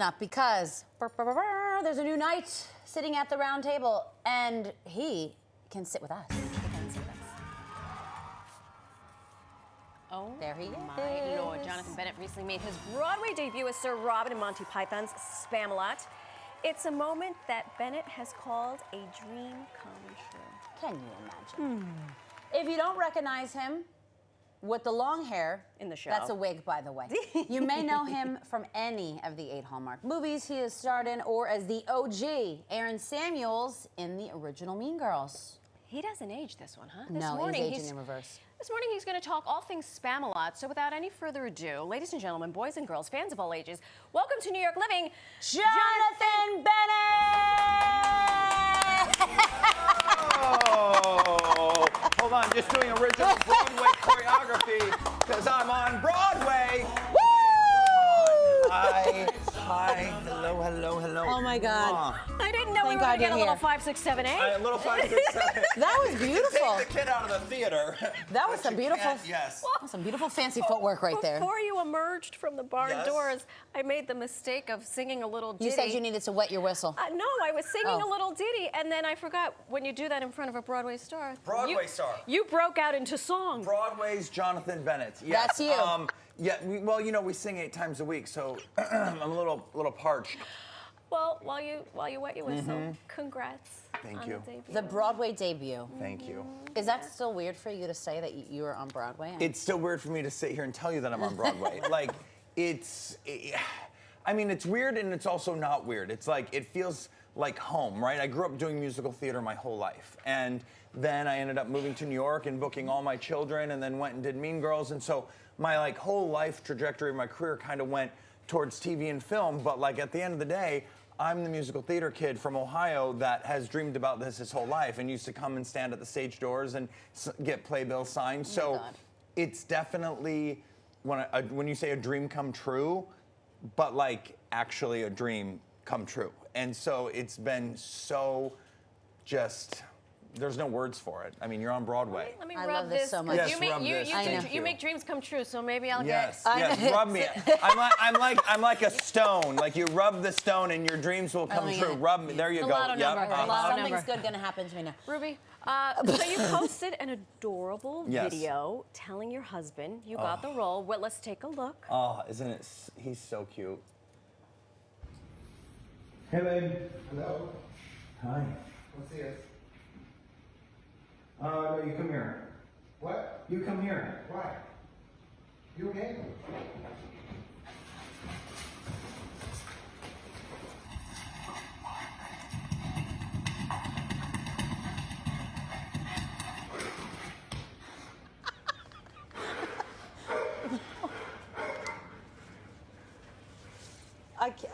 Up because there's a new knight sitting at the round table, and he can sit with us. Oh, there he my Lord. Jonathan Bennett recently made his Broadway debut as Sir Robin in Monty Python's Spamalot. It's a moment that Bennett has called a dream come true. Can you imagine? If you don't recognize him with the long hair in the show, that's a wig, by the way. You may know him from any of the 8 Hallmark movies he has starred in, or as the OG, Aaron Samuels in the original Mean Girls. He doesn't age this one, huh? No, he's aging in reverse. This morning he's going to talk all things Spamalot. So without any further ado, ladies and gentlemen, boys and girls, fans of all ages, welcome to New York Living, Jonathan Bennett! Oh, hold on, just doing original Broadway choreography because I'm on Broadway. Woo! Hi, hello. Oh my God. I didn't know we were going to get a little 5, 6, 7, 8. A little 5, 6, 7. That was beautiful. Take the kid out of the theater. That was some beautiful, yes. Some beautiful fancy footwork right there. Before you emerged from the barn doors, I made the mistake of singing a little ditty. You said you needed to wet your whistle. No, I was singing a little ditty, and then I forgot when you do that in front of a Broadway star. Star. You broke out into song. Broadway's Jonathan Bennett. Yes. That's you. Yeah, well, you know, we sing 8 times a week, so I'm a little parched. Well, while you wet your whistle, congrats. Thank you. The Broadway debut. Thank you. Is that still weird for you to say that you were on Broadway? It's still weird for me to sit here and tell you that I'm on Broadway. Like, I mean, it's weird and it's also not weird. It's like, it feels like home, right? I grew up doing musical theater my whole life. And then I ended up moving to New York and booking all my children, and then went and did Mean Girls. And so my whole life trajectory of my career kind of went towards TV and film. But like at the end of the day, I'm the musical theater kid from Ohio that has dreamed about this his whole life and used to come and stand at the stage doors and get playbills signed. So it's definitely, when you say a dream come true, but like actually a dream come true. And so it's been so just, there's no words for it. I mean, you're on Broadway. Let me I rub love this so much. Yes, you make dreams come true, so maybe I'll Yes, get. yes, rub me. I'm like a stone. Like you rub the stone and your dreams will come true. Rub me. There you go. Lotto number. Something's good gonna happen to me now. Ruby, so you posted an adorable video telling your husband you got the role. Well, let's take a look. Oh, isn't it? He's so cute. Hey, babe. Hello? Hi. What's this? No, you come here. What? You come here. Why? You okay?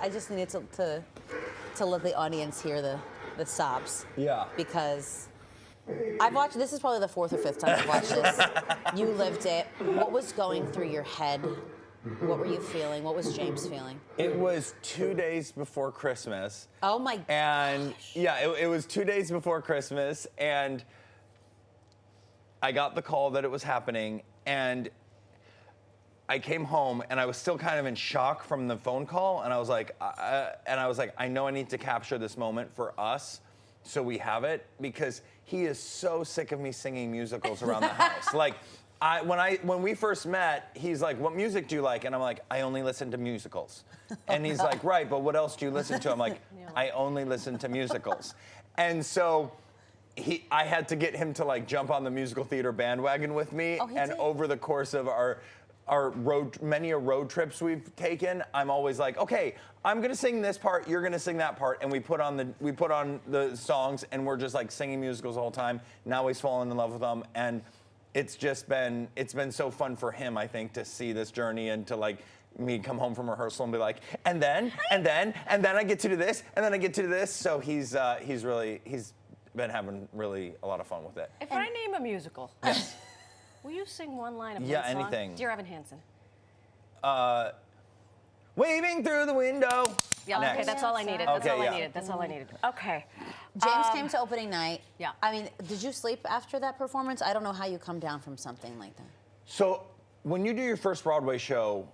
I just needed to let the audience hear the sobs. Yeah. Because I've watched, this is probably the 4th or 5th time I've watched this. You lived it. What was going through your head? What were you feeling? What was James feeling? It was 2 days before Christmas. Oh my gosh. And yeah, it was 2 days before Christmas, and I got the call that it was happening, and I came home and I was still kind of in shock from the phone call, and I was like, I know I need to capture this moment for us, so we have it, because he is so sick of me singing musicals around the house. Like, when we first met, he's like, "What music do you like?" And I'm like, "I only listen to musicals." And he's like, "Right, but what else do you listen to?" I'm like, "I only listen to musicals." And so I had to get him to like jump on the musical theater bandwagon with me, and over the course of our many road trips we've taken, I'm always like, okay, I'm gonna sing this part, you're gonna sing that part, and we put on the songs, and we're just like singing musicals the whole time. Now he's fallen in love with them, and it's been so fun for him, I think, to see this journey, and to like me come home from rehearsal and be like, and then I get to do this, and then I get to do this. So he's been having really a lot of fun with it. If I name a musical, yes. Will you sing one line of one Yeah, song? anything. Dear Evan Hansen. Waving through the window. Yeah, Next. okay, that's all I needed. That's Okay, all yeah. I needed. That's all I needed. Okay. James came to opening night. Yeah. I mean, did you sleep after that performance? I don't know how you come down from something like that. So when you do your first Broadway show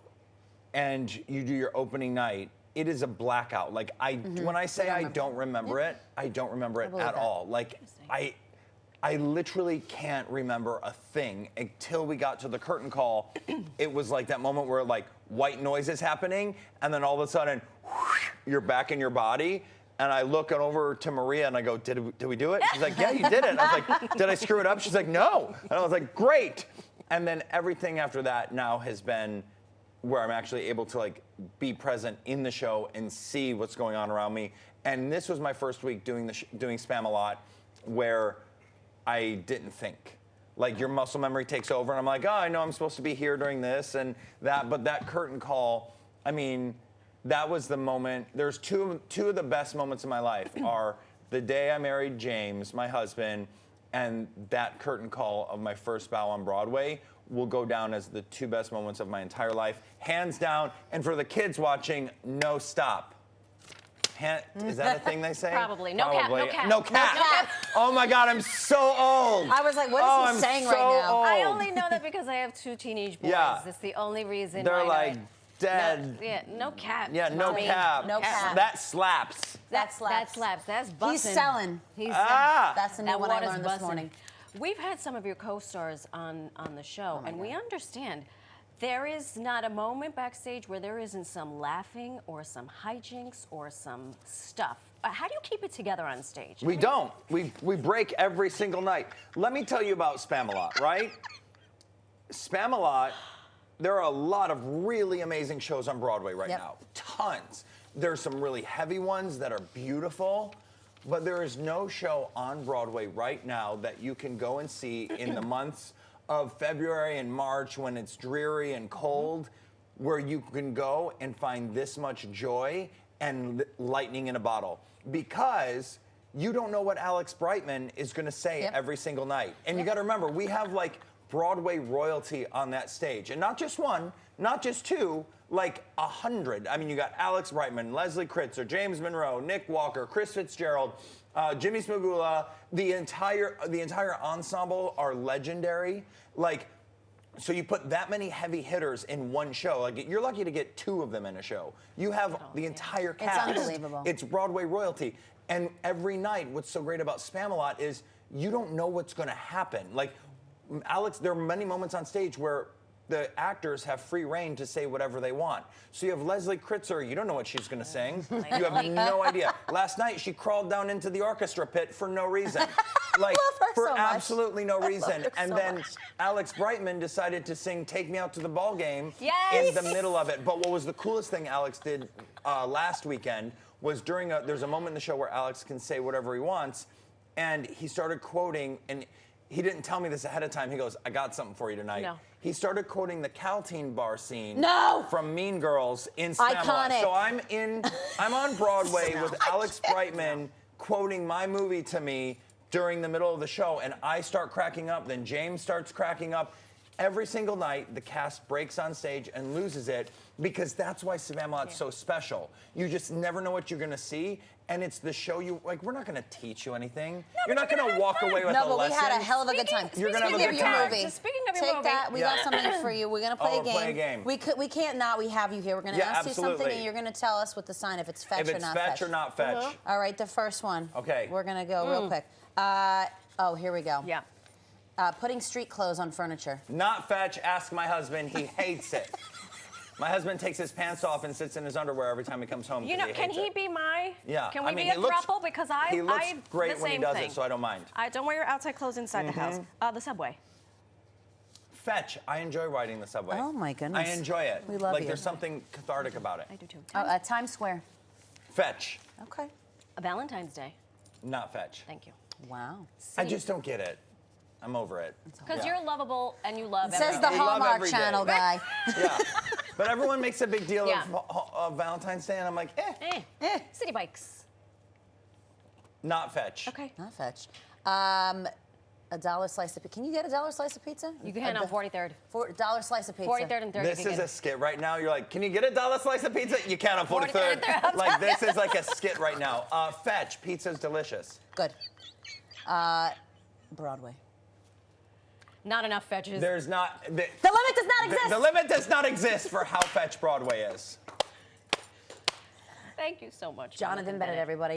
and you do your opening night, it is a blackout. Like when I say I don't remember it, I don't remember it believe at that. all. Like I literally can't remember a thing until we got to the curtain call. It was like that moment where like white noise is happening, and then all of a sudden, whoosh, you're back in your body. And I look over to Maria and I go, did we do it? She's like, yeah, you did it. And I was like, did I screw it up? She's like, no. And I was like, great. And then everything after that now has been where I'm actually able to like be present in the show and see what's going on around me. And this was my first week doing doing Spamalot, where I didn't think. Like your muscle memory takes over, and I'm like, oh, I know I'm supposed to be here during this and that, but that curtain call, I mean, that was the moment. There's two of the best moments in my life are the day I married James, my husband, and that curtain call of my first bow on Broadway will go down as the two best moments of my entire life, hands down. And for the kids watching, no stop. Is that a thing they say? Probably. No cap, no cap. No cap. No cap. Oh my God, I'm so old. I was like, what is he saying right now? Old. I only know that because I have 2 teenage boys. Yeah. That's the only reason They're I know like it. dead. No cap. Yeah, no Mommy. cap. No cap. That slaps. That slaps. That slaps. That's busting. He's selling. He's That's the new that one I water's learned this busting. morning. We've had some of your co-stars on the show, and we understand there is not a moment backstage where there isn't some laughing or some hijinks or some stuff. How do you keep it together on stage? We don't. We break every single night. Let me tell you about Spamalot, right? Spamalot, there are a lot of really amazing shows on Broadway right now. Tons. There's some really heavy ones that are beautiful, but there is no show on Broadway right now that you can go and see in the months of February and March when it's dreary and cold, where you can go and find this much joy and lightning in a bottle. Because you don't know what Alex Brightman is going to say every single night. And you got to remember, we have like Broadway royalty on that stage. And not just one, not just two, like 100. I mean, you got Alex Brightman, Leslie Kritzer, James Monroe, Nick Walker, Chris Fitzgerald, Jimmy Smagula. The entire ensemble are legendary. Like, so you put that many heavy hitters in one show. Like, you're lucky to get 2 of them in a show. You have the entire cast. It's unbelievable. It's Broadway royalty. And every night, what's so great about Spamalot is you don't know what's going to happen. Like, Alex, there are many moments on stage where the actors have free reign to say whatever they want. So you have Leslie Kritzer, you don't know what she's gonna sing. You have no idea. Last night, she crawled down into the orchestra pit for no reason. Like, for absolutely no reason. And then Alex Brightman decided to sing Take Me Out to the Ball Game in the middle of it. But what was the coolest thing Alex did last weekend was there's a moment in the show where Alex can say whatever he wants, and he started quoting, and he didn't tell me this ahead of time. He goes, I got something for you tonight. No. He started quoting the Caltine bar scene from Mean Girls in Spamalot. Iconic. So I'm on Broadway with Alex Brightman quoting my movie to me during the middle of the show, and I start cracking up, then James starts cracking up. Every single night, the cast breaks on stage and loses it, because that's why Spamalot's so special. You just never know what you're gonna see, and it's the show we're not gonna teach you anything. You're not gonna walk away with a lesson. No, but we had a hell of a good time. You're gonna have a good time. Speaking of your Take movie. that. We got something for you. We're gonna play a game. Play a game. We can't not. We have you here. We're gonna ask you something, absolutely. and you're gonna tell us with the sign if it's fetch If or it's not fetch or not fetch. All right, the first one. Okay. We're gonna go real quick. Oh, here we go. Yeah. Putting street clothes on furniture. Not fetch. Ask my husband. He hates it. My husband takes his pants off and sits in his underwear every time he comes home. You know, can he be my? Yeah. Can we I mean, be a he looks- throuple? Because He looks great the when he same does thing. it, so I don't mind. Don't wear your outside clothes inside the house. The subway. Fetch. I enjoy riding the subway. Oh, my goodness. I enjoy it. We love like, you. there's something cathartic about it. I do too. Times Square. Fetch. Okay. Valentine's Day. Not fetch. Thank you. Wow. I just don't get it. I'm over it. Because you're lovable and you love Says everything. the We love Hallmark every Channel day. guy. Yeah. But everyone makes a big deal Yeah. of Valentine's Day, and I'm like, City bikes. not fetch. Okay. Not fetch. A dollar slice of pizza. Can you get a dollar slice of pizza? You can on 43rd. $4 slice of pizza. 43rd and 30th. This is a skit right now. You're like, can you get a dollar slice of pizza? You can't afford a 43rd. third. Like, this is like a skit right now. Fetch. Pizza's delicious. Good. Broadway. Not enough fetches. There's not. The limit does not exist. The limit does not exist for how fetch Broadway is. Thank you so much, Jonathan Bennett, everybody.